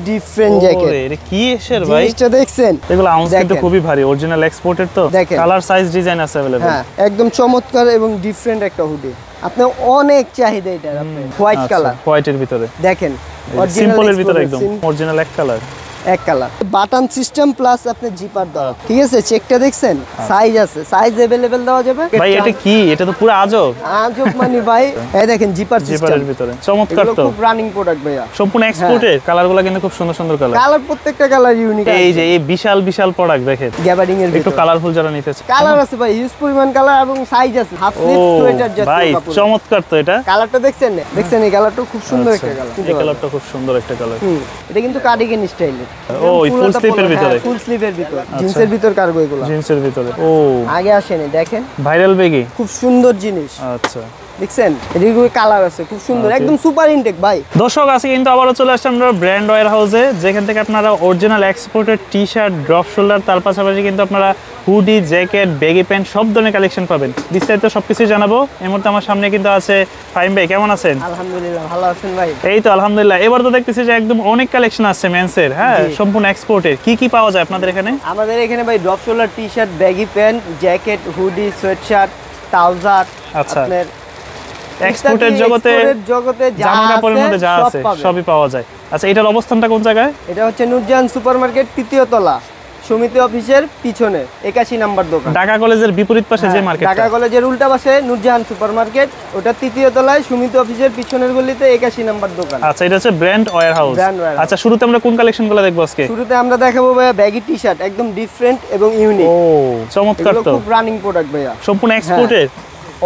Different jacket. এটা কি এর ভাই? জিনিসটা দেখছেন? এগুলো আউন্স কিন্তু খুবই ভারী, অরিজিনাল এক্সপোর্টেড তো। কালার সাইজ ডিজাইন আছে अवेलेबल। হ্যাঁ, একদম চমৎকার এবং ডিফারেন্ট একটা হুডি। আপনার অনেক চাহিদা এটা। আপনি হোয়াইট কালার, হোয়াইটের ভিতরে দেখেন সিম্পলের ভিতরে একদম অরিজিনাল এক কালার, এক কালার বাটন সিস্টেম প্লাস আপনি জিপার দাও। ঠিক আছে, চেকটা দেখছেন? সাইজ আছে, সাইজ अवेलेबल দেওয়া যাবে। ভাই এটা কি? এটা তো পুরো আজব আজব মানে ভাই এই দেখেন জিপার সিস্টেম, জিপারের ভিতরে চমৎকার তো। খুব রানিং প্রোডাক্ট ভাইয়া, সম্পূর্ণ এক্সপোর্টেড। কালারগুলো কিন্তু খুব সুন্দর সুন্দর কালার, কালার প্রত্যেকটা কালার ইউনিক। এই যে এই বিশাল বিশাল প্রোডাক্ট দেখেন, গ্যাবার্ডিং এর একটু কালারফুল যারা নিতে চায়। কালার আছে ভাই, হিউজ পরিমাণ কালার এবং সাইজ আছে। হাফ স্লিভ সোয়েটার জাতীয় ভাই চমৎকার তো। এটা কালারটা দেখছেন? দেখছেন এই কালারটা খুব সুন্দর একটা কালার। এই কালারটা খুব সুন্দর একটা কালার। এটা কিন্তু কার্ডিগান স্টাইলের। ও ফুল স্লিভের ভিতরে, ফুল স্লিভের ভিতরে, জিন্সের ভিতর কার্গো এগুলো, জিন্সের ভিতরে। ও আগে আসেনি, দেখেন ভাইরাল বেগি, খুব সুন্দর জিনিস। আচ্ছা দেখছেন এদিকে কালার আছে খুব সুন্দর, একদম সুপার ইনটেক ভাই। দর্শক আছে কিন্তু আবারও চলে আসছে আমরা ব্র্যান্ড ওয়্যার হাউসে, যেখান থেকে আপনারা original exported T shirt, drop shoulder, তার পাশাপাশি কিন্তু আপনারা হুডি, জ্যাকেট, ব্যাগি প্যান্ট সব ধরনের কালেকশন পাবেন। বিস্তারিত সবকিছু জানাবো। এই মুহূর্তে আমার সামনে কিন্তু আছে ফাহিম ভাই। কেমন আছেন? আলহামদুলিল্লাহ, ভালো আছেন ভাই? এই তো আলহামদুলিল্লাহ। এবার তো দেখতেছি যে একদম অনেক কালেকশন আসছে মেন্সের, হ্যাঁ সম্পূর্ণ এক্সপোর্টের। কি কি পাওয়া যায় আপনাদের এখানে? আমাদের এখানে ভাই drop shoulder, T shirt, baggy pant, jacket, hoodie, sweat shirt, trouser, আচ্ছা আপনার এক্সপোর্টের জগতে জামা কাপড়ের মধ্যে যা আছে সবই পাওয়া যায়। আচ্ছা এটার অবস্থানটা কোন জায়গায়? এটা হচ্ছে নূরজাহান সুপারমার্কেট, তৃতীয় তলা, সমিতি অফিসের পিছনে 81 নাম্বার দোকান। ঢাকা কলেজের বিপরীত পাশে যে মার্কেট, ঢাকা কলেজের উল্টা পাশে নূরজাহান সুপারমার্কেট, ওটা তৃতীয় তলায় সমিতি অফিসের পিছনের গলিতে 81 নাম্বার দোকান। আচ্ছা এটা হচ্ছে ব্র্যান্ড ওয়্যার হাউস। আচ্ছা শুরুতে আমরা কোন কালেকশনগুলো দেখব আজকে? শুরুতে আমরা দেখাবো ভাইয়া ব্যাগি টি শার্ট, একদম ডিফারেন্ট এবং ইউনিক। ও চমৎকার তো, খুব রানিং প্রোডাক্ট ভাইয়া, সম্পূর্ণ exported,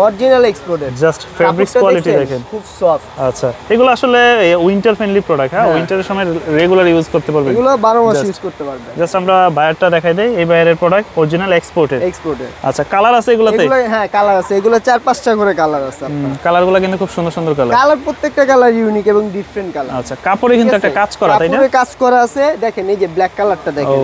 original exported. Just fabrics quality দেখেন, খুব সফট। আচ্ছা এগুলো আসলে উইন্টার ফ্রেন্ডলি প্রোডাক্ট। হ্যাঁ উইন্টারের সময় রেগুলার ইউজ করতে পারবেন, এগুলো 12 মাস ইউজ করতে পারবেন। জাস্ট আমরা বায়ারটা দেখাই দেই। এই বায়ারের প্রোডাক্ট অরিজিনাল এক্সপোর্টেড। আচ্ছা কালার আছে এগুলোতে? হ্যাঁ কালার আছে, এগুলো 4-5টা করে কালার আছে আপনার। কালারগুলো কিন্তু খুব সুন্দর সুন্দর কালার, কালার প্রত্যেকটা কালার ইউনিক এবং ডিফারেন্ট কালার। আচ্ছা কাপড়ে কিন্তু একটা কাজ করা, তাই না? কাপড়ে কাজ করা আছে, দেখেন এই যে ব্ল্যাক কালারটা দেখেন।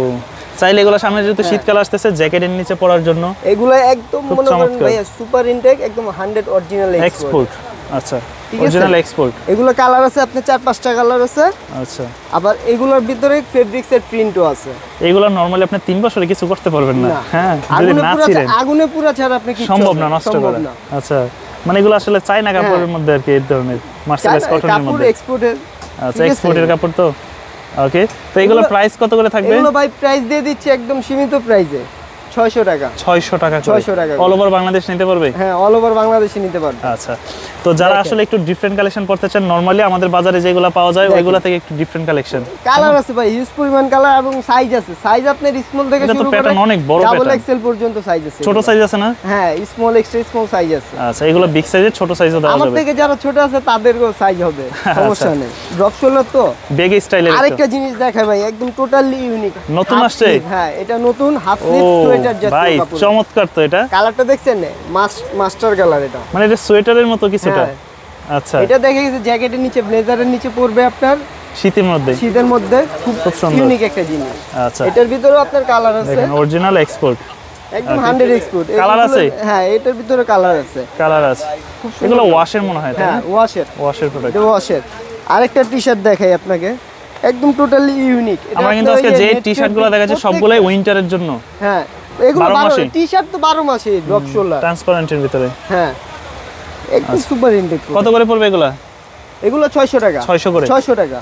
চাইলে এগুলো সামনে যেহেতু শীতকাল আসতেছে জ্যাকেটের নিচে পরার জন্য এগুলো একদম মনে করেন ভাইয়া সুপার ইনটেক, একদম 100 অরিজিনাল এক্সপোর্ট। আচ্ছা অরিজিনাল এক্সপোর্ট। এগুলো কালার আছে আপনার 4-5টা কালার আছে। আচ্ছা আবার এগুলোর ভিতরে ফেব্রিক্স এর প্রিন্টও আছে। এগুলো নরমালি আপনি 3 বছরে কিছু করতে পারবেন না। হ্যাঁ যদি না ছিলেন আগুনে পুরা ছাড়া আপনি কিছু সম্ভব না নষ্ট করা। আচ্ছা মানে এগুলো আসলে চায়না কাপড়ের মধ্যে আর কি, এই ধরনের মার্সেলাইজ কটনের মধ্যে কাপড় এক্সপোর্টের। আচ্ছা এক্সপোর্টের কাপড় তো। ওকে তো এগুলো প্রাইস কত করে থাকবে? এগুলো ভাই প্রাইস দিয়ে দিচ্ছি একদম সীমিত প্রাইসে 600 টাকা। 600 টাকা, 600 টাকা অল ওভার বাংলাদেশ নিতে পারবে? হ্যাঁ অল ওভার বাংলাদেশে নিতে পারবে। আচ্ছা তো যারা আসলে একটু ডিফারেন্ট কালেকশন করতে চান, নরমালি আমাদের বাজারে যেগুলো পাওয়া যায় ওইগুলো থেকে একটু ডিফারেন্ট কালেকশন। কালার আছে ভাই, হিউজ পরিমাণ কালার এবং সাইজ আছে। সাইজ আপনার স্মল থেকে শুরু করে প্যাটার্ন অনেক বড়, ডাবল এক্সেল পর্যন্ত সাইজ আছে। ছোট সাইজ আছে না? হ্যাঁ স্মল, এক্সট্রা স্মল সাইজ আছে। আচ্ছা এগুলো বিগ সাইজের, ছোট সাইজও দেওয়া যাবে। আমার থেকে যারা ছোট আছে তাদেরও সাইজ হবে, সমস্যা নেই। ড্রপ শোল্ডার তো বেগ স্টাইলের। আরেকটা জিনিস দেখাই ভাই, একদম টোটালি ইউনিক, নতুন আসছে। হ্যাঁ এটা নতুন হাফ স্লিভ সোয়েটার জাতীয় কাপড়। ভাই চমৎকার তো। এটা কালারটা দেখছেন না? Master colour. এটা মানে এটা সোয়েটারের মতো কিছুটা। আচ্ছা এটা দেখে গেছে জ্যাকেটের নিচে, ব্লেজারের নিচে পরবে আপনার শীতের মধ্যে। শীতের মধ্যে খুব ইউনিক একটা জিনিস। আচ্ছা এটার ভিতরেও আপনার কালার আছে, দেখেন অরিজিনাল এক্সপোর্ট, একদম 100 এক্সপোর্ট। কালার আছে? হ্যাঁ এটার ভিতরে কালার আছে, কালার আছে। এগুলো ওয়াশের মনে হয়, তাই না? হ্যাঁ ওয়াশের প্রোডাক্ট, এটা ওয়াশের। আরেকটা টি-শার্ট দেখাই আপনাকে, একদম টোটালি ইউনিক। আমরা কিন্তু আজকে যে টি-শার্টগুলো দেখাচ্ছি সবগুলাই উইন্টারের জন্য। হ্যাঁ এগুলো 12 টি-শার্ট তো 12 মাসে ড্রপ শোল্ডার ট্রান্সপারেন্টের ভিতরে। হ্যাঁ একদম সুপার ইনটেক। কত করে পড়বে এগুলো? এগুলো 600 টাকা। 600 করে, 600 টাকা।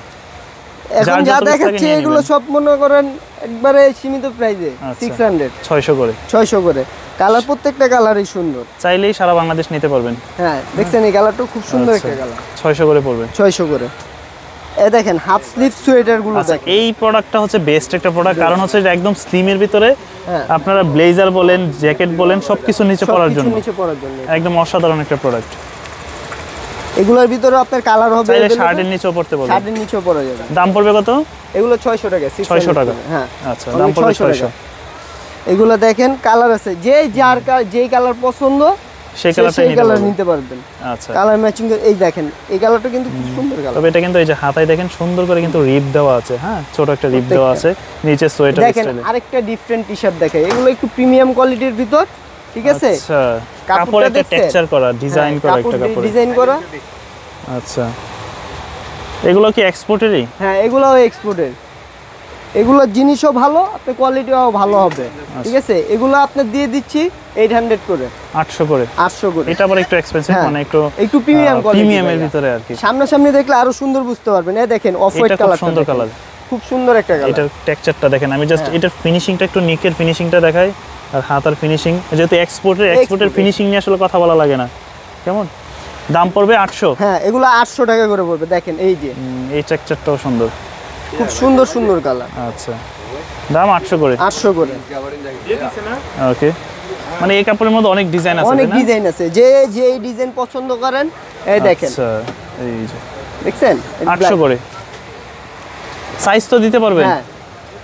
এখন যা দেখাচ্ছি এগুলো সব মনে করেন একবারে সীমিত প্রাইসে 600। 600 করে, 600 করে। কালার প্রত্যেকটা কালারই সুন্দর, চাইলেই সারা বাংলাদেশ নিতে পারবেন। হ্যাঁ দেখছেন এই কালারটা খুব সুন্দর একটা কালার। 600 করে পড়বে। 600 করে। এই দেখেন হাফ স্লিভ সোয়েটার গুলো দেখেন। এই প্রোডাক্টটা হচ্ছে বেস্ট একটা প্রোডাক্ট, কারণ হচ্ছে এটা একদম স্লিমের ভিতরে আপনারা ব্লেজার বলেন, জ্যাকেট বলেন সবকিছু নিচে পরার জন্য একদম অসাধারণ একটা প্রোডাক্ট। এগুলোর ভিতরে আপনার কালার হবে, চাইলে শার্টের নিচেও পড়তে পারবেন। শার্টের নিচেও পরা যাবে। দাম পড়বে কত? এগুলো 600 টাকা। 600 টাকা। হ্যাঁ আচ্ছা দাম পড়বে 600। এগুলো দেখেন কালার আছে, যেই কালার পছন্দ সেই কালার নিতে পারবেন। আচ্ছা কালার ম্যাচিং। এই দেখেন এই কালারটা কিন্তু খুব সুন্দর কালার। তবে এটা কিন্তু এই যে হাতায় দেখেন সুন্দর করে কিন্তু রিপ দেওয়া আছে। হ্যাঁ ছোট একটা রিপ দেওয়া আছে নিচে সোয়েটার দেখেন। আরেকটা ডিফারেন্ট টি-শার্ট দেখাই, এগুলো একটু প্রিমিয়াম কোয়ালিটির ভিতর, ঠিক আছে? আচ্ছা কাপড়ে একটা টেক্সচার করা, ডিজাইন করা একটা কাপড়, ডিজাইন করা। আচ্ছা এগুলো কি এক্সপোর্টেরই? হ্যাঁ, এগুলোও এক্সপোর্টের। এগুলোর জিনিসও ভালো, আপনার কোয়ালিটিও ভালো হবে। ঠিক আছে, এগুলো আপনার দিয়ে দিচ্ছি 800 করে, 800 করে। 800 করে। এটা আবার একটু এক্সপেন্সিভ, মানে একটু প্রিমিয়াম কোয়ালিটি, প্রিমিয়ামের ভিতরে আর কি। সামনাসামনি দেখলে আরো সুন্দর বুঝতে পারবেন। এই দেখেন অফ হোয়াইট কালার, সুন্দর কালার, খুব সুন্দর একটা কালার। এটার টেক্সচারটা দেখেন। আমি জাস্ট এটার ফিনিশিংটা একটু নিকের ফিনিশিংটা দেখাই, আর হাতার ফিনিশিং, যেহেতু এক্সপোর্টের ফিনিশিং নিয়ে আসলে কথা বলা লাগে না। কেমন দাম পড়বে? 800। হ্যাঁ, এগুলো 800 টাকা করে পড়বে। দেখেন এই যে এই টেক্সচারটাও সুন্দর, খুব সুন্দর সুন্দর কালার। আচ্ছা, দাম 800 করে। 800 করে। ওকে, মানে এই কাপড়ের মধ্যে অনেক ডিজাইন আছে, অনেক ডিজাইন আছে, যে যে ডিজাইন পছন্দ করেন এই দেখেন। আচ্ছা, এই যে দেখছেন 800 করে। সাইজ তো দিতে পারবেন? হ্যাঁ,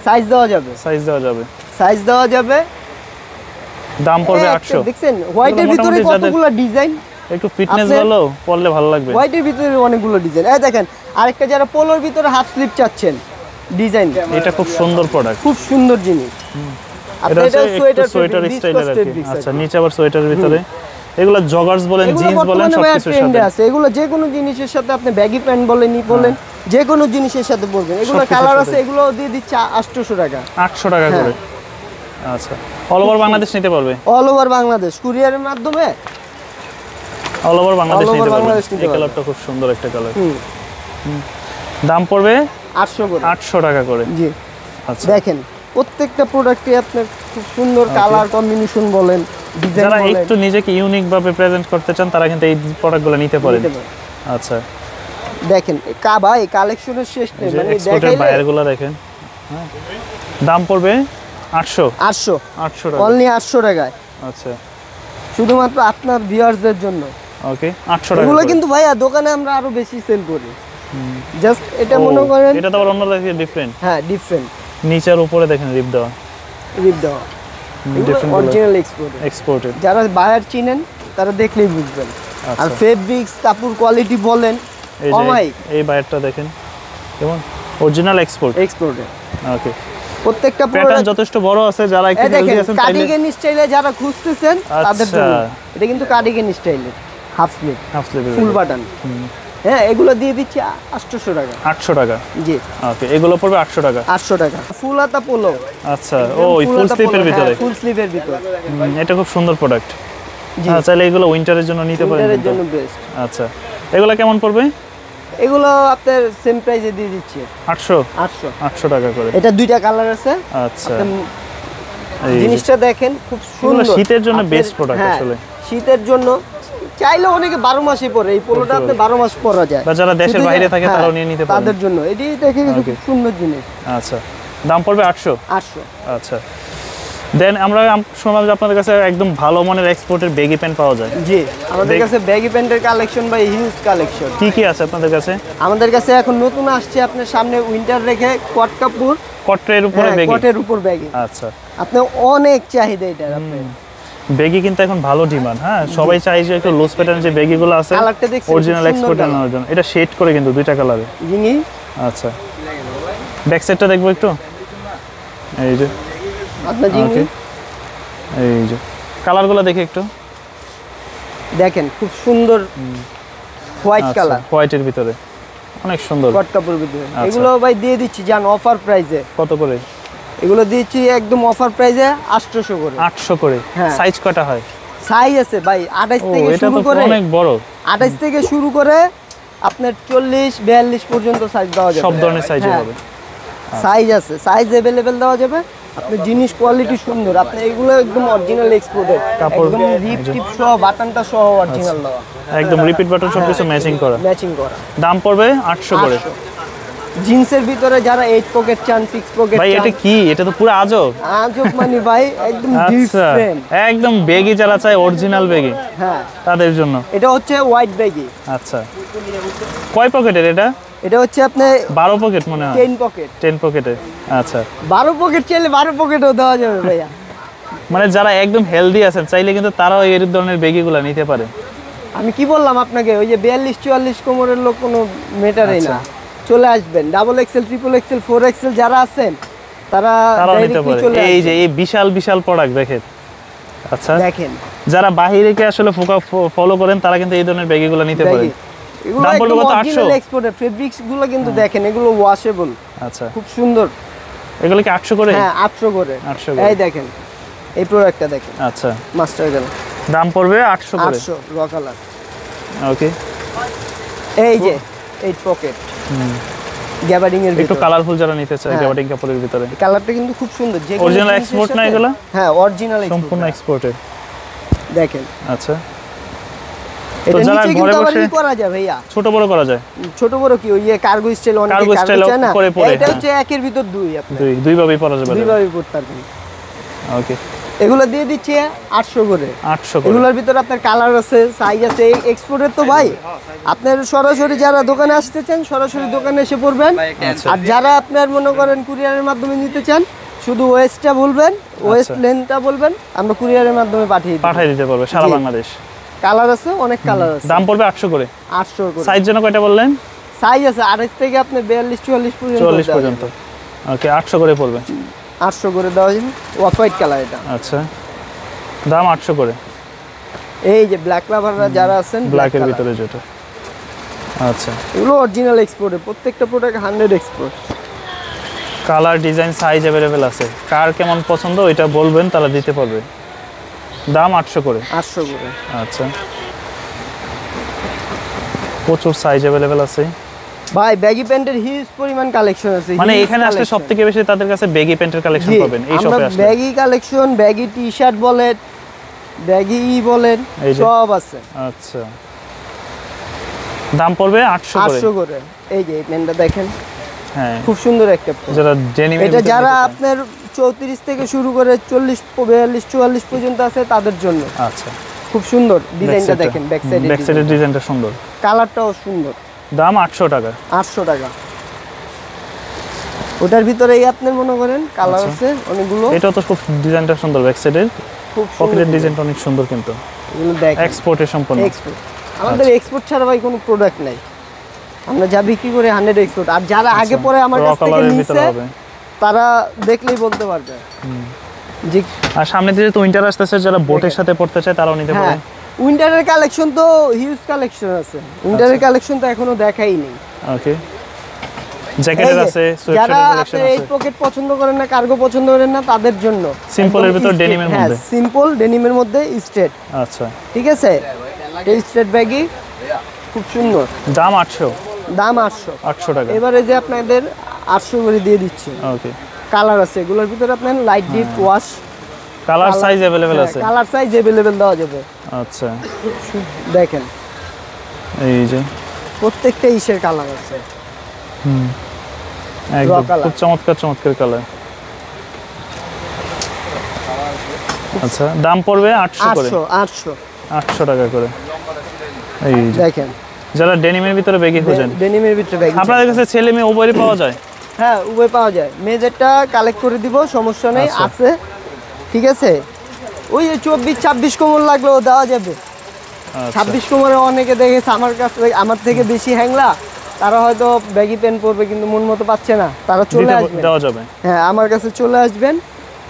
সাইজ দেওয়া যাবে, সাইজ দেওয়া যাবে, সাইজ দেওয়া যাবে। দাম পড়বে 800। দেখছেন হোয়াইটের ভিতরে কতগুলো ডিজাইন, একটু ফিটনেস ভালো পরলে ভালো লাগবে। হোয়াইটের ভিতরে অনেকগুলো ডিজাইন। এই দেখেন আরেকটা, যারা পোলোর ভিতরে হাফ স্লিভ চাচ্ছেন ডিজাইন, এটা খুব সুন্দর প্রোডাক্ট, খুব সুন্দর জিনিস। এটা হচ্ছে একটু সোয়েটার স্টাইলের আর কি। আচ্ছা, নিচে আবার সোয়েটারের ভিতরে এগুলো জগার্স বলেন, জিন্স বলেন, সবকিছুর সাথে আছে। এগুলো যে কোনো জিনিসের সাথে, আপনি ব্যাগি প্যান্ট বলেন, নি বলেন, যে কোনো জিনিসের সাথে পরবেন। এগুলো কালার আছে, এগুলো দিয়ে দিচ্ছে 800 টাকা। 800 টাকা করে। আচ্ছা, অল ওভার বাংলাদেশ নিতে পারবে? অল ওভার বাংলাদেশ কুরিয়ারের মাধ্যমে অল ওভার বাংলাদেশ নিতে পারবে। নিতে এই কালারটা খুব সুন্দর একটা কালার। দাম পড়বে 800 করে। 800 টাকা করে। জি, আচ্ছা, দেখেন প্রত্যেকটা প্রোডাক্টে আপনার খুব সুন্দর কালার কম্বিনেশন বলেন, ডিজাইন যারা বলেন, একটু নিজেকে ইউনিক ভাবে প্রেজেন্ট করতে চান তারা কিন্তু এই প্রোডাক্টগুলো নিতে পারেন। আচ্ছা, দেখেন এই কালেকশনের শেষ নেই, মানে এক্সপোর্টের বায়ারগুলো দেখেন। হ্যাঁ, দাম পড়বে 800 800 টাকা, অনলি 800 টাকায়। আচ্ছা, শুধুমাত্র আপনার ভিউয়ারদের জন্য। ওকে, 800 টাকা। এগুলো কিন্তু ভাইয়া দোকানে আমরা আরো বেশি সেল করি। জাস্ট এটা মনে করেন, এটা তো আবার অন্য থেকে ডিফারেন্ট। হ্যাঁ, ডিফারেন্ট। নিচের উপরে দেখেন রিপ দেওয়া, অরিজিনাল এক্সপোর্টেড। যারা বায়ার চিনেন তারা দেখলেই বুঝবেন। আর ফেব্রিক্স, কাপড় কোয়ালিটি বলেন, এই বায়ারটা দেখেন কেমন, অরিজিনাল এক্সপোর্টেড। ওকে, প্রত্যেকটা প্যাটার্ন যথেষ্ট বড় আছে। যারা একটু হেলদি আছেন, কার্ডিগান স্টাইলে যারা খুঁজতেছেন তাদের জন্য এটা কিন্তু কার্ডিগান স্টাইলের হাফ স্লিভ, ফুল বাটন। হ্যাঁ, এগুলো দিয়ে দিচ্ছি 800 টাকা। 800 টাকা, জি। ওকে, এগুলো পড়বে 800 টাকা। 800 টাকা ফুল হাতা পোলো। আচ্ছা, ওই ফুল স্লিভের ভিতরে, ফুল স্লিভের ভিতরে। এটা খুব সুন্দর প্রোডাক্ট। হ্যাঁ, চাইলে এগুলো উইন্টারের জন্য নিতে পারেন। উইন্টারের জন্য বেস্ট। আচ্ছা, এগুলো কেমন পড়বে? এগুলো আপনার সেম প্রাইসে দিয়ে দিচ্ছি 800 টাকা করে। এটা দুইটা কালার আছে। আচ্ছা, জিনিসটা দেখেন খুব সুন্দর, শীতের জন্য বেস্ট প্রোডাক্ট আসলে। শীতের জন্য চাইলে অনেকে 12 মাসই পরে, এই পোলোটা আপনি 12 মাস পরা যায়। বা যারা দেশের বাইরে থাকে তারাও নিয়ে নিতে পারেন, তাদের জন্য এটি দেখে খুব সুন্দর জিনিস। আচ্ছা, দাম পড়বে 800। আচ্ছা, দেন আমরা শুনলাম যে আপনাদের কাছে একদম ভালো মানের এক্সপোর্টের ব্যাগি প্যান্ট পাওয়া যায়। জি, আমাদের কাছে ব্যাগি প্যান্টের কালেকশন বাই হিউজ কালেকশন। কি কি আছে আপনাদের কাছে? আমাদের কাছে এখন নতুন আসছে, আপনার সামনে উইন্টার রেখে কট কাপড়, কটের উপরে ব্যাগি। কটের উপর ব্যাগি। আচ্ছা, আপনি অনেক চাহিদা এটা। ব্যাগি কিন্তু এখন ভালো ডিমান্ড। হ্যাঁ, সবাই চাই যে একটু লুজ প্যাটার্ন যে ব্যাগিগুলো আছে কালারটা দেখছেন অরিজিনাল এক্সপোর্টের নেওয়ার জন্য। এটা শেড করে কিন্তু দুইটা কালারে। জিনি। আচ্ছা, ব্যাক সাইডটা দেখবো একটু। এই যে আপনার জিনি, এই যে কালারগুলো দেখে একটু দেখেন খুব সুন্দর হোয়াইট কালার, হোয়াইটের ভিতরে অনেক সুন্দর কট কাপড়ের ভিতরে। এগুলো ভাই দিয়ে দিচ্ছি জান অফার প্রাইসে। কত করে? এগুলো দিচ্ছি একদম অফার প্রাইসে 800 করে। 800 করে। সাইজ কয়টা হয়? সাইজ আছে ভাই 28 থেকে শুরু করে, অনেক বড়, 28 থেকে শুরু করে আপনার 40 42 পর্যন্ত সাইজ দেওয়া যাবে। সব ধরনের সাইজ হবে। সাইজ আছে, সাইজ अवेलेबल দেওয়া যাবে। আপনি জিনিস কোয়ালিটি সুন্দর, আপনি এগুলো একদম অরিজিনাল এক্সপোর্টেড, একদম রিপ টিপ সহ বাটনটা সহ অরিজিনাল দেওয়া, একদম রিপিট বাটন সবকিছু ম্যাচিং করা। দাম পড়বে 800 করে। জিন্সের ভিতরে যারা 8 পকেট চান, 6 পকেট চান, ভাই এটা কি? এটা তো পুরো আজব মানে ভাই একদম ডিফারেন্ট, একদম বেগি যারা চায় অরিজিনাল বেগি, হ্যাঁ তাদের জন্য। এটা হচ্ছে হোয়াইট বেগি। আচ্ছা, কয় পকেটের এটা? এটা হচ্ছে আপনি 12 পকেট মনে হয়। 10 পকেটে। আচ্ছা, 12 পকেট চাইলে 12 পকেটও দেওয়া যাবে ভাইয়া। মানে যারা একদম হেলদি আছেন চাইলে কিন্তু তারাও এই ধরনের বেগিগুলো নিতে পারে। আমি কি বললাম আপনাকে, ওই যে 42 44 কোমরের লোক কোনো ম্যাটারই না, চলে আসবেন। Double axel, triple axel, 4 axel যারা আছেন তারাও নিতে পারে। এই যে এই বিশাল বিশাল প্রোডাক্ট দেখেন। আচ্ছা, দেখেন যারা বাহিরেকে আসলে ফলো করেন তারা কিন্তু এই ধরনের বেগিগুলো নিতে পারেন। এগুলো দাম পড়বে একদম কত? 800? অরিজিনাল এক্সপোর্টেড ফেব্রিক্স গুলো কিন্তু দেখেন এগুলো ওয়াশেবল, আচ্ছা, খুব সুন্দর। এগুলো কি 800 করে? হ্যাঁ 800 করে। 800 করে। এই দেখেন এই প্রোডাক্টটা দেখেন, আচ্ছা, মাস্টার গেল দাম পড়বে 800 করে। 800 র কালার। ওকে, এই যে 8 পকেট গ্যাবার্ডিং এর একটু ভিতর, কালারফুল যারা নিতে চায় হ্যাঁ। গ্যাবার্ডিং কাপড়ের ভিতরে। এই কালারটা কিন্তু খুব সুন্দর। যে Original export না এগুলো? হ্যাঁ অরিজিনাল সম্পূর্ণ এক্সপোর্টেড। দেখেন আচ্ছা, এটা যারা নিচে ঘরে কিন্তু আবার বসে- ই করা যায় ভাইয়া, ছোট বড় করা যায়, ছোট বড় কি ওই কার্গো স্টাইল, অনেকে Cargo কার্গো style চায় না, করে পরে, এটা হ্যাঁ। হচ্ছে একের ভিতর দুই, আপনি দুই ভাবেই পরা যাবে। দুই ভাবে পড়তে পারবেন। ওকে, এগুলো দিয়ে দিচ্ছি 800 করে। 800 করে। এগুলোর ভিতরে আপনার কালার আছে, সাইজ আছে। এক্সপোর্টের তো ভাই আপনার সরাসরি যারা দোকানে আসতে চান সরাসরি দোকানে এসে পড়বেন, আর যারা আপনার মনে করেন কুরিয়ারের মাধ্যমে নিতে চান শুধু ওয়েস্টটা বলবেন, ওয়েস্ট লেন্থটা বলবেন, আমরা কুরিয়ারের মাধ্যমে পাঠিয়ে দিই। পাঠিয়ে দিতে পারবে সারা জি। বাংলাদেশ। কালার আছে, অনেক কালার আছে। দাম পড়বে 800 করে। 800 করে। সাইজ যেন কয়টা বললেন? সাইজ আছে 28 থেকে আপনি 42 44 পর্যন্ত 44 দেওয়া পর্যন্ত। যাবে। ওকে, 800 করে পড়বে। 800 করে দেওয়া যাবে। অফ হোয়াইট কালার এটা। আচ্ছা, দাম 800 করে। এই যে ব্ল্যাক লাভাররা যারা আছেন ব্ল্যাকের ভিতরে যেটা। আচ্ছা, এগুলো অরিজিনাল এক্সপোর্টের, প্রত্যেকটা product 100 export. Colour design size available আছে, কার কেমন পছন্দ ওইটা বলবেন তারা দিতে পারবে। দাম 800 করে। 800 করে। আচ্ছা, প্রচুর সাইজ অ্যাভেলেবেল আছে। ভাই ব্যাগি প্যান্টের হিউজ পরিমাণ কালেকশন আছে। মানে huge এখানে আসলে collection। সবথেকে বেশি তাদের কাছে বেগি প্যান্টের কালেকশন জি, পাবেন এই আমরা শপে আসলে। Baggy collection, baggy T shirt বলেন, ব্যাগি বলেন, এই যে। সব আছে। আচ্ছা, দাম পড়বে 800 করে। 800 করে। এই যে এই প্যান্টটা দেখেন, হ্যাঁ, খুব সুন্দর একটা প্যান্ট। যারা ডেনিম এটা যারা আপনার 34 থেকে শুরু করে 40 42 44 পর্যন্ত আছে তাদের জন্য আচ্ছা, খুব সুন্দর। ডিজাইনটা দেখেন, ব্যাক ব্যাক সাইডে সাইডের ডিজাইনটা সুন্দর। কালারটাও সুন্দর। দাম 800 টাকা। 800 টাকা। ওটার ভিতরে আপনার মনে করেন কালার আচ্ছা। আছে অনেকগুলো, এটাও তো খুব ডিজাইনটা সুন্দর, ব্যাক সাইডের খুব পকেটের সুন্দর ডিজাইনটা অনেক সুন্দর কিন্তু এগুলো দেখেন। এক্সপোর্টের সম্পূর্ণ। এক্সপোর্ট আমাদের এক্সপোর্ট ছাড়া ভাই কোনো প্রোডাক্ট নাই, আমরা যা বিক্রি করি 100 এক্সপোর্ট। আর যারা আগে পরে আমার র কাছ থেকে কালারের নিছে ভিতরে হবে। তারা দেখলেই বলতে পারবে যে আর সামনে দিয়ে তো উইন্টার আসতেছে, যারা বোটের সাথে পড়তে চায় তারাও নিতে পারে। হ্যাঁ উইন্টারের কালেকশন তো হিউজ কালেকশন আছে। উইন্টারের কালেকশন তো এখনো দেখাই নেই। ওকে, জ্যাকেটের আছে, যারা সোয়েটারের কালেকশন আপনি এই আছে। পকেট পছন্দ করেন না, কার্গো পছন্দ করেন না, তাদের জন্য সিম্পলের একদম ভিতর straight, ডেনিমের হ্যাঁ মধ্যে। সিম্পল ডেনিমের মধ্যে স্ট্রেট, আচ্ছা, ঠিক আছে। এই স্ট্রেট ব্যাগই খুব সুন্দর। দাম 800 দাম 800 টাকা। এবারে যে আপনাদের 800 করে দিয়ে দিচ্ছি। ওকে, কালার আছে এগুলোর ভিতরে, আপনার light deep wash colour size available আছে। কালার সাইজ अवेलेबल দেওয়া যাবে। আচ্ছা, দেখেন এই যে প্রত্যেকটা ইসের কালার আছে। একদম colour। খুব চমৎকার চমৎকার কালার। আচ্ছা, দাম পড়বে 800 করে। 800 800 টাকা করে। এই যে দেখেন যারা ডেনিমের ভিতরে বেগি খোঁজেন, ডেনিমের ভিতরে ব্যাগ। আপনাদের কাছে ছেলে মেয়ে উভয়ই পাওয়া যায়? হ্যাঁ উভয় পাওয়া যায়। মেজরটা কালেক্ট করে দিব, সমস্যা নেই, আচ্ছা। আছে, ঠিক আছে। ওই 24 26 কোমর লাগলেও দেওয়া যাবে। আচ্ছা, 26 কোমরে অনেকে দেখেছে আমার কাছে, আমার থেকে বেশি হ্যাংলা, তারা হয়তো ব্যাগি প্যান্ট পরবে কিন্তু মন মতো পাচ্ছে না, তারা চলে আসবে। দেওয়া যাবে। হ্যাঁ আমার কাছে চলে আসবেন,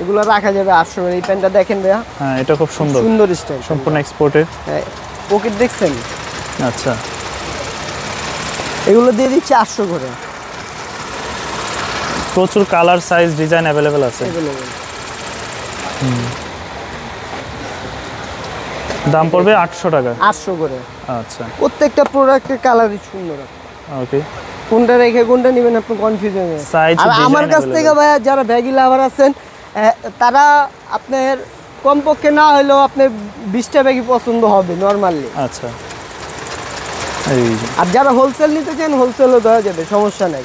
এগুলো রাখা যাবে 800 করে। এই প্যান্টটা দেখেন ভাইয়া, হ্যাঁ, এটা খুব সুন্দর, সুন্দর স্টাইল, সম্পূর্ণ এক্সপোর্টের। হ্যাঁ পকেট দেখছেন। আচ্ছা, এগুলো দিয়ে দিচ্ছি 800 করে। প্রচুর কালার সাইজ ডিজাইন अवेलेबल আছে। Available। দাম পড়বে 800 টাকা। 800 করে। আচ্ছা, প্রত্যেকটা প্রোডাক্টের কালারই সুন্দর। ওকে, কোনটা রেখে কোনটা নেবেন আপনি কনফিউজ হয়ে যাবেন। Size, আর design আমার কাছ available। থেকে ভাইয়া যারা ব্যাগি লাভার আছেন, তারা আপনার কমপক্ষে না হলেও আপনার 20টা ব্যাগই পছন্দ হবে নরমালি। আচ্ছা, এই যে আর যারা হোলসেল নিতে চান হোলসেলও দেওয়া যাবে, সমস্যা নাই,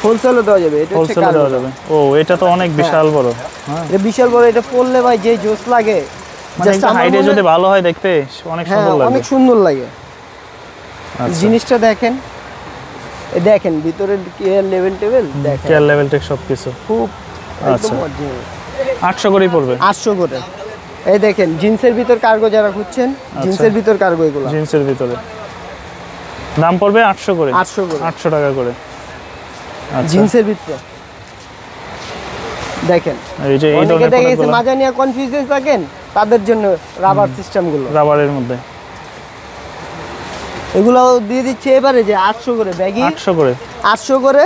হোলসেলও দেওয়া যাবে। এটা হচ্ছে হোলসেলে দেওয়া যাবে। ও, এটা তো অনেক বিশাল বড়। হ্যাঁ, এটা বিশাল বড়, এটা পরলে ভাই যে জোস লাগে, মানে Just একটা আমার হাইটে মনে- যদি ভালো হয় দেখতে অনেক হ্যাঁ সুন্দর লাগবে। অনেক সুন্দর লাগে। আচ্ছা, জিনিসটা দেখেন, এই দেখেন ভিতরের কেয়ার লেভেল টেবিল দেখেন, কেয়ার লেভেল টেক সবকিছু। খুব আচ্ছা। একদম original। 800 করেই পড়বে। 800 করে। এই দেখেন জিন্সের ভিতর কার্গো যারা খুঁজছেন, জিন্সের ভিতর কার্গো এগুলো জিন্সের ভিতরে দাম পড়বে 800 করে। 800 করে। 800 টাকা করে। আচ্ছা, জিন্সের ভিতরে দেখেন, এই যে এই অনেকে ধরনের দেখে গেছে প্রোডাক্টগুলো মাজা নিয়ে কনফিউজেন থাকেন, তাদের জন্য রাবার সিস্টেম গুলো। রাবারের মধ্যে। এগুলো দিয়ে দিচ্ছে এবারে যে 800 করে ব্যাগি, 800 করে। 800 করে।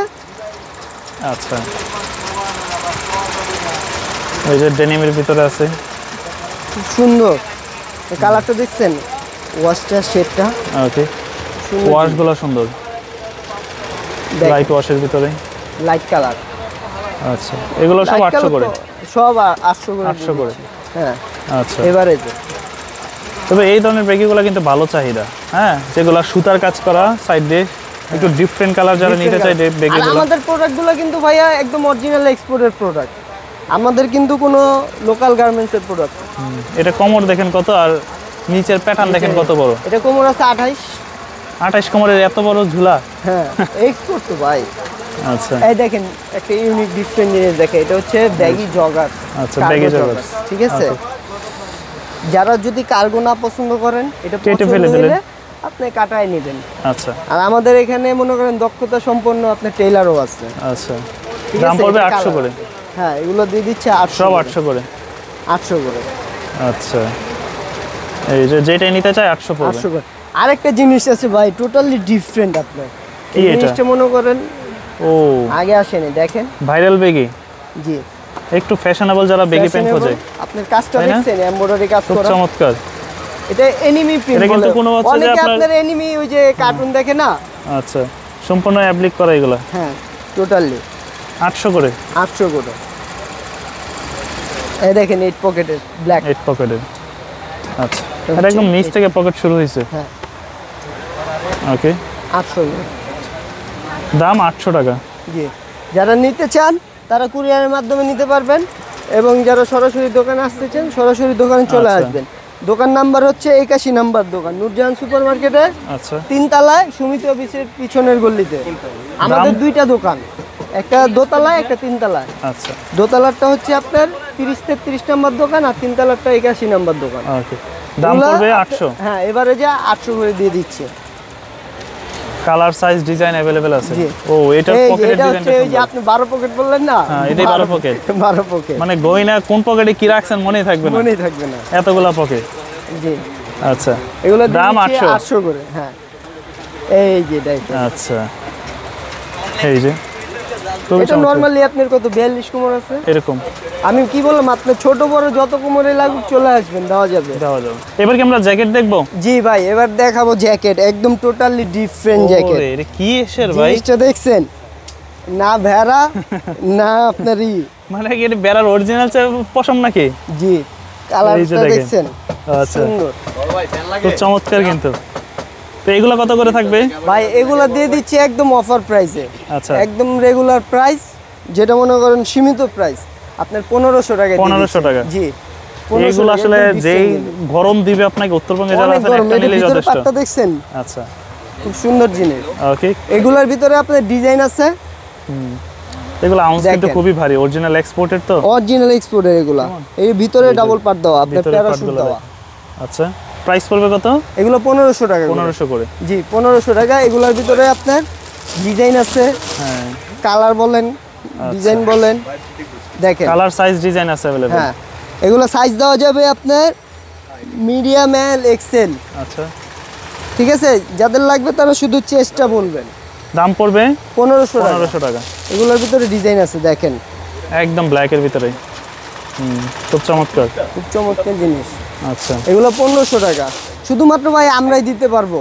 আচ্ছা, এই যে ডেনিমের ভিতরে আছে, খুব সুন্দর কালারটা দেখছেন, ওয়াশটা শেডটা ওকে, ওয়াশগুলো সুন্দর, লাইট ওয়াশের ভিতরে লাইট কালার। আচ্ছা, এগুলো সব 800 করে, সব 800 করে, 800 করে। হ্যাঁ আচ্ছা, এবারে যে তবে এই ধরনের ব্যাগগুলো কিন্তু ভালো চাহিদা, হ্যাঁ, যেগুলো সুতার কাজ করা, সাইড দিয়ে একটু ডিফারেন্ট কালার যারা নিতে চায় ব্যাগগুলো। আমাদের প্রোডাক্টগুলো কিন্তু ভাইয়া একদম অরিজিনাল এক্সপোর্টের প্রোডাক্ট, আমাদের কিন্তু কোনো লোকাল গার্মেন্টসের প্রোডাক্ট। এটা কোমর দেখেন কত, আর নিচের প্যাটার্ন দেখেন কত বড়। এটা কোমর আছে 28 কোমরের এত বড় ঝুলা। হ্যাঁ এক্সপোর্ট তো ভাই। আচ্ছা, এই দেখেন একটা ইউনিক ডিফারেন্ট জিনিস দেখে, এটা হচ্ছে ব্যাগি জগার। আচ্ছা, ব্যাগি জগার, ঠিক আছে। যারা যদি কার্গো না পছন্দ করেন, এটা কেটে পছন্দ ফেলে দিলে হলে আপনি কাটায় নেবেন। আচ্ছা, আর আমাদের এখানে মনে করেন দক্ষতা সম্পন্ন আপনার টেইলারও আছে। আচ্ছা, ঠিক দাম আছে, পড়বে এটা 800 কালার। করে। হ্যাঁ এগুলো দিয়ে দিচ্ছে 800, সব 800 করে। 800 করে। আচ্ছা, এই যে যেটাই নিতে চায় 800 পড়বে। 800 করে। আরেকটা জিনিস আছে ভাই, টোটালি ডিফারেন্ট। আপনার কি এই এটা? জিনিসটা মনে করেন ও আগে আসেনি, দেখেন ভাইরাল ব্যাগি, জি একটু ফ্যাশনেবল যারা ব্যাগি প্যান্ট খোঁজে। আপনার কাজটা তাই না? দেখছেন, এমব্রয়ডারি কাজ খুব করা, চমৎকার। এটা এনিমি প্রিন্ট এটা কিন্তু বলে। কোনো হচ্ছে যে অনেকে আপনার- আপনার এনিমি ওই যে কার্টুন দেখে না। আচ্ছা, সম্পূর্ণ অ্যাপ্লিক করা এগুলো। হ্যাঁ টোটালি 800 করে। 800 করে। এই দেখেন 8 পকেটের ব্ল্যাক। 8 পকেটের। আচ্ছা, এটা একদম নিচ থেকে পকেট শুরু হয়েছে। হ্যাঁ ওকে, 800 করে। দাম 800 টাকা। জি, যারা নিতে চান তারা কুরিয়ারের মাধ্যমে নিতে পারবেন, এবং যারা সরাসরি দোকানে আসতে চান সরাসরি দোকানে চলে আচ্ছা। আসবেন। দোকান নাম্বার হচ্ছে 81 নাম্বার দোকান, নূরজাহান সুপার মার্কেটের আচ্ছা, 3 তলায় সুমিত অফিসের পিছনের গলিতে। আমাদের 2টা দোকান, একটা দোতলায় একটা 3 তলায়। আচ্ছা, দোতলারটা হচ্ছে আপনার 30-33 নাম্বার দোকান, আর 3 তলারটা 81 নাম্বার দোকান। ওকে, দাম এগুলা পড়বে আপনি- 800। হ্যাঁ এবারে যা 800 করে দিয়ে দিচ্ছে। কালার সাইজ ডিজাইন अवेलेबल আছে। জি। ও এটা এই যে পকেটের এটা হচ্ছে ডিজাইনটা ওই যে আপনি 12 পকেট বললেন না, হ্যাঁ, এটাই 12 পকেট। 12 পকেট মানে গয়না কোন পকেটে কি রাখছেন মনেই থাকবে না, মনেই থাকবে না। এতগুলা পকেট। জি, আচ্ছা, এগুলো দাম 800। 800 করে। হ্যাঁ এই যে দেখেন, আচ্ছা, এই যে খুবই এটা চমৎকার। নরমালি আপনার কত 42 কোমর আছে। এরকম আমি কি বললাম, আপনার ছোট বড় যত কোমরে লাগুক চলে আসবেন, দেওয়া যাবে। দেওয়া যাবে। এবার কি আমরা জ্যাকেট দেখবো? জি ভাই, এবার দেখাবো জ্যাকেট, একদম টোটালি ডিফারেন্ট জ্যাকেট। ওরে, এটা কি এসের ভাই? জিনিসটা দেখছেন না, ভেড়া না আপনার মানে কি এটা বেড়ার অরিজিনাল পশম নাকি? জি, এই যে কালারটা দেখেন। দেখছেন, আচ্ছা, সুন্দর খুব চমৎকার কিন্তু। তো এগুলো কত করে থাকবে? ভাই। এগুলা দিয়ে দিচ্ছি একদম অফার প্রাইসে, আচ্ছা, একদম রেগুলার প্রাইস, যেটা মনে করেন সীমিত প্রাইস, আপনার 1500 টাকা। 1500 টাকা। জি, এগুলো আসলে যেই গরম দিবে আপনাকে, উত্তরবঙ্গে যারা আছেন একটা নিলেই যথেষ্ট। পাটটা দেখছেন, আচ্ছা, খুব সুন্দর জিনিস। ওকে, এগুলার ভিতরে আপনার ডিজাইন আছে, এগুলো আউন্স কিন্তু দেখেন। খুবই ভারী, অরিজিনাল এক্সপোর্টেড তো। অরিজিনাল এক্সপোর্টের এগুলা। এই ভিতরে ডাবল পার্ট দেওয়া, আপনার ভিতরে প্যারাশুট পাটগুলো দেওয়া। আচ্ছা, প্রাইস পড়বে কত? এগুলো 1500 টাকা করে। 1500 করে। জি 1500 টাকা। এগুলোর ভিতরে আপনার ডিজাইন আছে, হ্যাঁ, কালার বলেন, ডিজাইন বলেন, দেখেন। কালার সাইজ ডিজাইন আছে अवेलेबल। হ্যাঁ, এগুলো সাইজ দেওয়া যাবে আপনার মিডিয়াম এল এক্সেল। আচ্ছা, ঠিক আছে, যাদের লাগবে তারা শুধু চেষ্টা বলবেন। দাম পড়বে 1500 টাকা। 1500 টাকা। এগুলোর ভিতরে ডিজাইন আছে, দেখেন একদম ব্ল্যাকের ভিতরে। খুব চমৎকার। খুব চমৎকার জিনিস। আচ্ছা, এগুলো 1500 টাকা শুধুমাত্র ভাই আমরাই দিতে পারবো,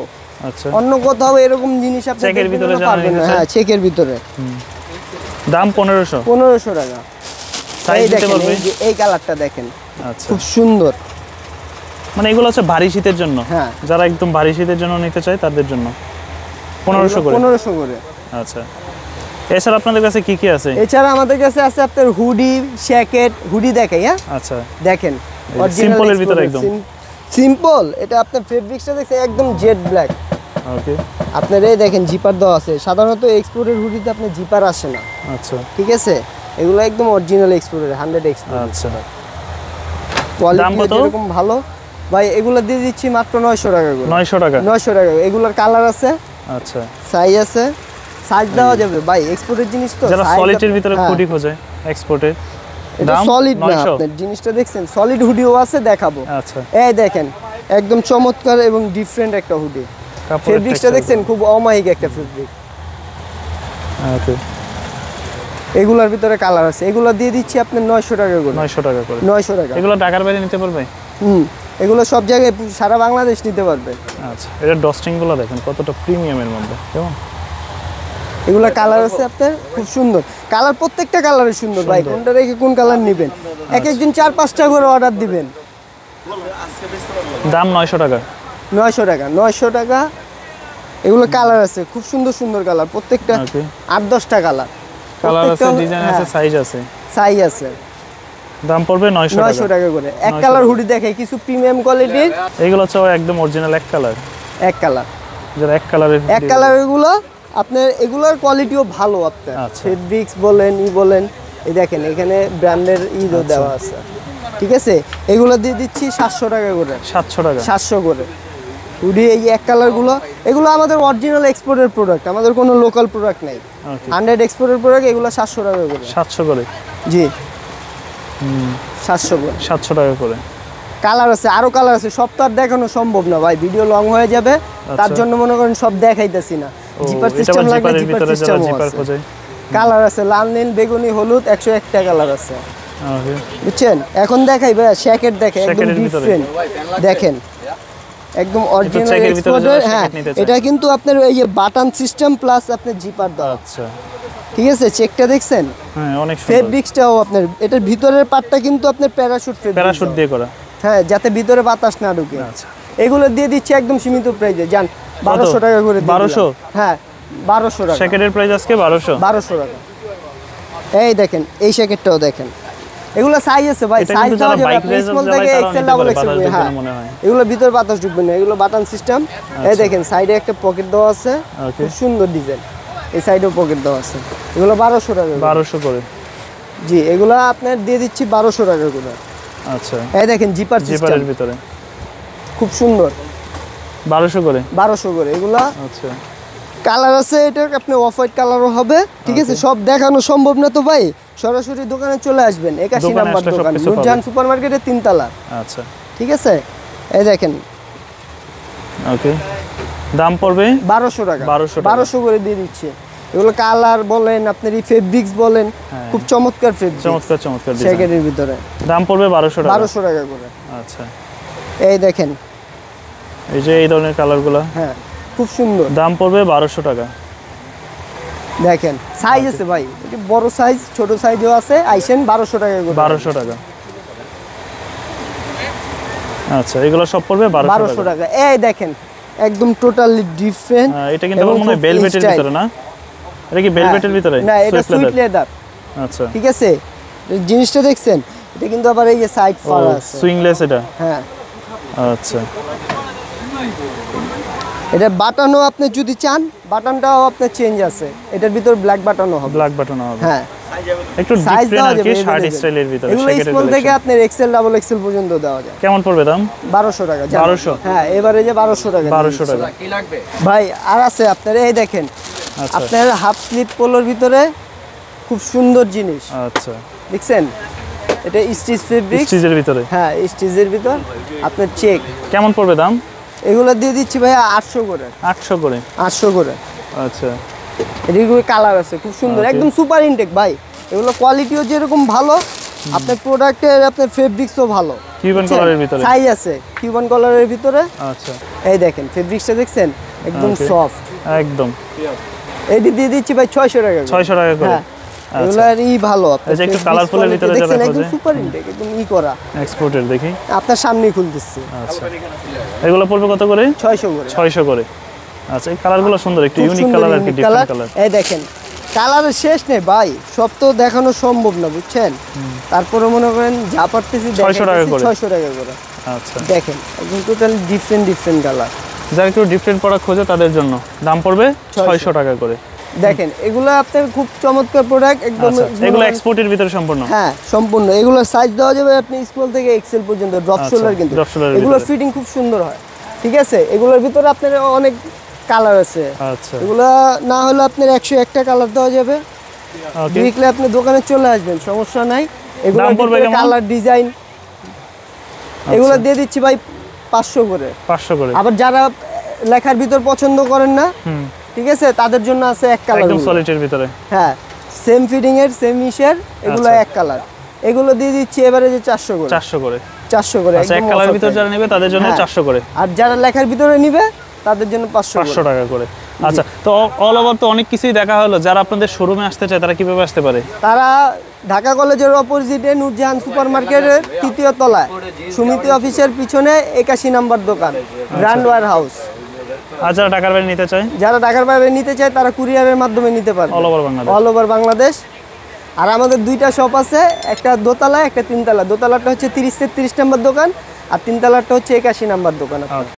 আচ্ছা, অন্য কোথাও এরকম জিনিস আপনি চেকের দেখবেন ভিতরে না, জানা পারবেন না। নিতেছে? হ্যাঁ, চেকের ভিতরে দাম 1500। 1500 টাকা। সাইজ এই দিতে দেখেন, পারবে? এই যে এই কালারটা দেখেন, আচ্ছা, খুব সুন্দর। মানে এগুলো হচ্ছে ভারী শীতের জন্য, হ্যাঁ, যারা একদম ভারী শীতের জন্য নিতে চায় তাদের জন্য 1500 করে। 1500 করে। আচ্ছা, এছাড়া আপনাদের কাছে কি কি আছে? এছাড়া আমাদের কাছে আছে আপনার হুডি, জ্যাকেট। হুডি দেখাই, হ্যাঁ আচ্ছা, দেখেন, সিম্পলের ভিতরে একদম। সিম্পল। এটা আপনার ফেব্রিক্সটা দেখছেন একদম জেড ব্ল্যাক। ওকে, আপনার এই দেখেন জিপার দেওয়া আছে। সাধারণত এক্সপোর্টের হুডিতে আপনার জিপার আসে না, আচ্ছা, ঠিক আছে। এগুলো একদম অরিজিনাল এক্সপোর্টের, 100 এক্সপোর্ট। আচ্ছা, দাম কোয়ালিটি কত? এরকম ভালো ভাই। এগুলো দিয়ে দিচ্ছি মাত্র 900 টাকা করে। 900 টাকা। 900 টাকা। এগুলোর কালার আছে, আচ্ছা, সাইজ আছে, সাইজ দেওয়া যাবে ভাই। এক্সপোর্টের জিনিস তো, যারা size সলিডের ভিতরে হ্যাঁ, হুডি খোঁজে এক্সপোর্টের, এটা দাম সলিড না। 900। আপনার জিনিসটা দেখছেন, সলিড হুডিও আছে, দেখাবো। আচ্ছা, এই দেখেন, একদম চমৎকার এবং ডিফারেন্ট একটা হুডি। ফেব্রিক্সটা দেখছেন খুব অমায়িক একটা ফেব্রিক। ওকে, এগুলোর ভিতরে কালার আছে, এগুলো দিয়ে দিচ্ছি আপনার 900 টাকা করে। 900 টাকা করে। 900 টাকা। এগুলো ঢাকার বাইরে নিতে পারবে? এগুলো সব জায়গায় সারা বাংলাদেশ নিতে পারবে। আচ্ছা, এটা ডস্টিংগুলো দেখেন কতটা প্রিমিয়ামের মধ্যে, কেমন? এগুলো কালার আছে আপনার খুব সুন্দর কালার, প্রত্যেকটা কালারই সুন্দর ভাই, কোনটা রেখে কোন কালার নেবেন। এক একদিন 4-5টা করে অর্ডার দিবেন। দাম 900 টাকা। 900 টাকা। 900 টাকা। এগুলো কালার আছে খুব সুন্দর সুন্দর কালার, প্রত্যেকটা 8-10টা কালার। কালার আছে, ডিজাইন আছে, সাইজ আছে। সাইজ আছে। দাম পড়বে 900 টাকা করে। এক কালার হুডি দেখাই কিছু প্রিমিয়াম কোয়ালিটির। এগুলো হচ্ছে একদম অরিজিনাল এক কালার। এক কালার। যারা এক কালারের, এক কালারের গুলো আপনার, এগুলোর কোয়ালিটিও ভালো আপনার। ফেব্রিক্স বলেন বলেন, এই দেখেন এখানে ব্র্যান্ডের ইও দেওয়া আছে। ঠিক আছে, এগুলো দিয়ে দিচ্ছি 700 টাকা করে। 700 টাকা। 700 করে হুডি। এই এক কালারগুলো, এগুলো আমাদের অরিজিনাল এক্সপোর্টের প্রোডাক্ট, আমাদের কোনো লোকাল প্রোডাক্ট নেই। 100 এক্সপোর্টের প্রোডাক্ট। এগুলো 700 টাকা করে। 700 করে। জি, 700 করে। 700 টাকা করে। কালার আছে, আরো কালার আছে, সব তো আর দেখানো সম্ভব না ভাই, ভিডিও লং হয়ে যাবে। তার জন্য মনে করেন সব দেখাইতেছি না। জিপার সিস্টেম লাগবে, জিপার সিস্টেম আছে। কালার আছে লাল, নীল, বেগুনি, হলুদ, 101টা কালার আছে। বুঝছেন? এখন দেখাই ভাই, শ্যাকেট দেখে একদম ডিফারেন্ট দেখেন, একদম অরিজিনাল এক্সপোর্টের। হ্যাঁ, এটা কিন্তু আপনার এই যে বাটন সিস্টেম প্লাস আপনার জিপার দাও। আচ্ছা, ঠিক আছে, চেকটা দেখছেন? হ্যাঁ, অনেক সুন্দর। ফেব্রিক্সটাও আপনার, এটার ভিতরের পার্টটা কিন্তু আপনার প্যারাশুট ফেব্রিক, প্যারাশুট দিয়ে করা। হ্যাঁ, যাতে ভিতরে বাতাস না ঢুকে। আচ্ছা, এগুলো দিয়ে দিচ্ছি একদম সীমিত প্রাইসে। জান 1200 টাকা করে। 1200? হ্যাঁ, 1200 টাকা। শ্যাকেটের প্রাইস আজকে 1200। 1200 টাকা। এই দেখেন, এই শ্যাকেটটাও দেখেন, এগুলো সাইজ আছে ভাই, সাইজ দাও যাবে আপনি স্মল থেকে এক্সেল, ডাবল এক্সেল। হ্যাঁ, এগুলো ভিতরে বাতাস ঢুকবে না, এগুলো বাটন সিস্টেম। এই দেখেন সাইডে একটা পকেট দেওয়া আছে, খুব সুন্দর ডিজাইন। এই সাইডেও পকেট দেওয়া আছে। এগুলো 1200 টাকা। 1200 করে। জি, এগুলো আপনার দিয়ে দিচ্ছি 1200 টাকা করে। আচ্ছা, এই দেখেন জিপার জিপারের ভিতরে খুব সুন্দর। 1200 করে। 1200 করে এগুলা। আচ্ছা, কালার আছে, এটা আপনি অফ হোয়াইট কালারও হবে। ঠিক আছে, সব দেখানো সম্ভব না তো ভাই, সরাসরি দোকানে চলে আসবেন। 81 নাম্বার দোকান, নূরজাহান সুপারমার্কেটের 3 তলা। আচ্ছা, ঠিক আছে, এই দেখেন। ওকে, দাম পড়বে 1200 টাকা। 1200 করে দিয়ে দিচ্ছে। এগুলো কালার বলেন, আপনার এই ফেব্রিক্স বলেন, খুব চমৎকার ফেব্রিক, চমৎকার চমৎকার ডিজাইন। শ্যাকেটের ভিতরে দাম পড়বে 1200 টাকা। 1200 টাকা করে। আচ্ছা, এই দেখেন, এই যে এই ধরনের কালারগুলো, হ্যাঁ, খুব সুন্দর। দাম পড়বে 1200 টাকা। দেখেন সাইজ আছে ভাই, এটা বড় সাইজ, ছোট সাইজও আছে। আইসেন 1200 টাকা করে। 1200 টাকা। আচ্ছা, এগুলো সব পড়বে 1200 টাকা। এই দেখেন, একদম টোটালি ডিফারেন্ট। এটা কিন্তু মনে হয় ভেলভেটের ভিতরে না? এটা কি ভেলভেটের ভিতরে? না, এটা সুইট লেদার। আচ্ছা, ঠিক আছে, জিনিসটা দেখছেন? এটা কিন্তু আবার এই যে সাইড ফাড়া আছে, সুইংলেস এটা। হ্যাঁ, আচ্ছা, এটা বাটনও আপনি যদি চান, বাটনটাও আপনার চেঞ্জ আছে। এটার ভিতর ব্ল্যাক বাটনও হবে। ব্ল্যাক বাটনও হবে। হ্যাঁ, একটু ডিফারেন্ট আর কি, শার্ট স্টাইলের ভিতরে। এগুলো স্মল থেকে আপনার এক্সেল, ডাবল এক্সেল পর্যন্ত দেওয়া যায়। কেমন পড়বে দাম? 1200 টাকা। 1200? হ্যাঁ, এবারে যে 1200 টাকা। 1200 টাকা ভাই। আর আছে আপনার, এই দেখেন, আপনার হাফ স্লিপ পোলোর ভিতরে খুব সুন্দর জিনিস। আচ্ছা, দেখছেন? এটা স্টিচ ফেব্রিক, স্টিচের ভিতরে। হ্যাঁ, স্টিচের ভিতর আপনার চেক। কেমন পড়বে দাম? এগুলো দিয়ে দিচ্ছি ভাইয়া 800 করে। 800 করে। 800 করে। আচ্ছা, এগুলো কালার আছে খুব সুন্দর, একদম সুপার ইনটেক ভাই। এগুলো কোয়ালিটিও যেরকম ভালো, আপনার প্রোডাক্টের আপনার ফেব্রিক্সও ভালো। কিউবান কালারের ভিতরে সাইজ আছে, কিউবান কালারের ভিতরে। আচ্ছা, এই দেখেন ফেব্রিক্সটা দেখছেন, একদম সফট একদম। এইটি দিয়ে দিচ্ছি ভাই 600 টাকা। 600 টাকা করে। এগুলার ভালো আপনার, এই যে একটু কালারফুলের ভিতরে যেটা দেখছেন, একদম সুপার ইনটেক, একদম করা এক্সপোর্টের। দেখি আপনার সামনেই খুলতেছি। আচ্ছা, এগুলো পড়বে কত করে? 600 করে। 600 করে। আচ্ছা, এই কালারগুলো সুন্দর, একটু ইউনিক কালার আর কি, ডিফারেন্ট কালার। এই দেখেন, কালারের শেষ নেই ভাই, সব তো দেখানো সম্ভব না, বুঝছেন? তারপরে মনে করেন যা পারতেছি 600 টাকা করে। 600 টাকা করে। আচ্ছা, দেখেন একদম টোটালি ডিফারেন্ট কালার। যারা একটু ডিফারেন্ট প্রোডাক্ট খোঁজে তাদের জন্য দাম পড়বে 600 টাকা করে। দেখেন, এগুলো আপনার খুব চমৎকার প্রোডাক্ট, একদম। এগুলো এক্সপোর্টের ভিতরে সম্পূর্ণ? হ্যাঁ, সম্পূর্ণ। এগুলোর সাইজ দেওয়া যাবে আপনি স্মল থেকে এক্সেল পর্যন্ত, ড্রপ শোল্ডার। কিন্তু এগুলোর ফিটিং খুব সুন্দর হয়। ঠিক আছে, এগুলোর ভিতরে আপনার অনেক কালার আছে। আচ্ছা, এগুলো না হলে আপনার 101টা কালার দেওয়া যাবে। দেখলে আপনি দোকানে চলে আসবেন, সমস্যা নাই। এগুলোর ভিতরে কালার, ডিজাইন, এগুলো দিয়ে দিচ্ছি ভাই 500 করে। 500 করে। আবার যারা লেখার ভিতর পছন্দ করেন না, ঠিক আছে, তাদের জন্য আছে এক কালার, একদম সলিডের ভিতরে। হ্যাঁ, সেম ফিটিং এর সেম ইশের, এগুলো এক কালার। এগুলো দিয়ে দিচ্ছি এভারেজে 400 করে। 400 করে। 400 করে। আচ্ছা, এক কালারের ভিতর যারা নেবে তাদের জন্য 400 করে। আর যারা লেখার ভিতরে নিবে তাদের জন্য 500 টাকা করে। আচ্ছা, তো অল ওভার তো অনেক কিছুই দেখা হলো। যারা আপনাদের শোরুমে আসতে চায় তারা কিভাবে আসতে পারে? তারা ঢাকা কলেজের অপোজিটে নূরজাহান সুপারমার্কেটের 3য় তলায় সমিতি অফিসের পিছনে 81 নম্বর দোকান, গ্র্যান্ড ওয়্যার হাউস। আর যারা ঢাকার বাইরে নিতে চায়? যারা ঢাকার বাইরে নিতে চায় তারা কুরিয়ারের মাধ্যমে নিতে পারবে all over Bangladesh. All over Bangladesh. আর আমাদের দুইটা শপ আছে, একটা দোতলা একটা তিনতলা। দোতলাটা হচ্ছে 30-33 নম্বর দোকান, আর তিনতলাটা হচ্ছে 81 নম্বর দোকান।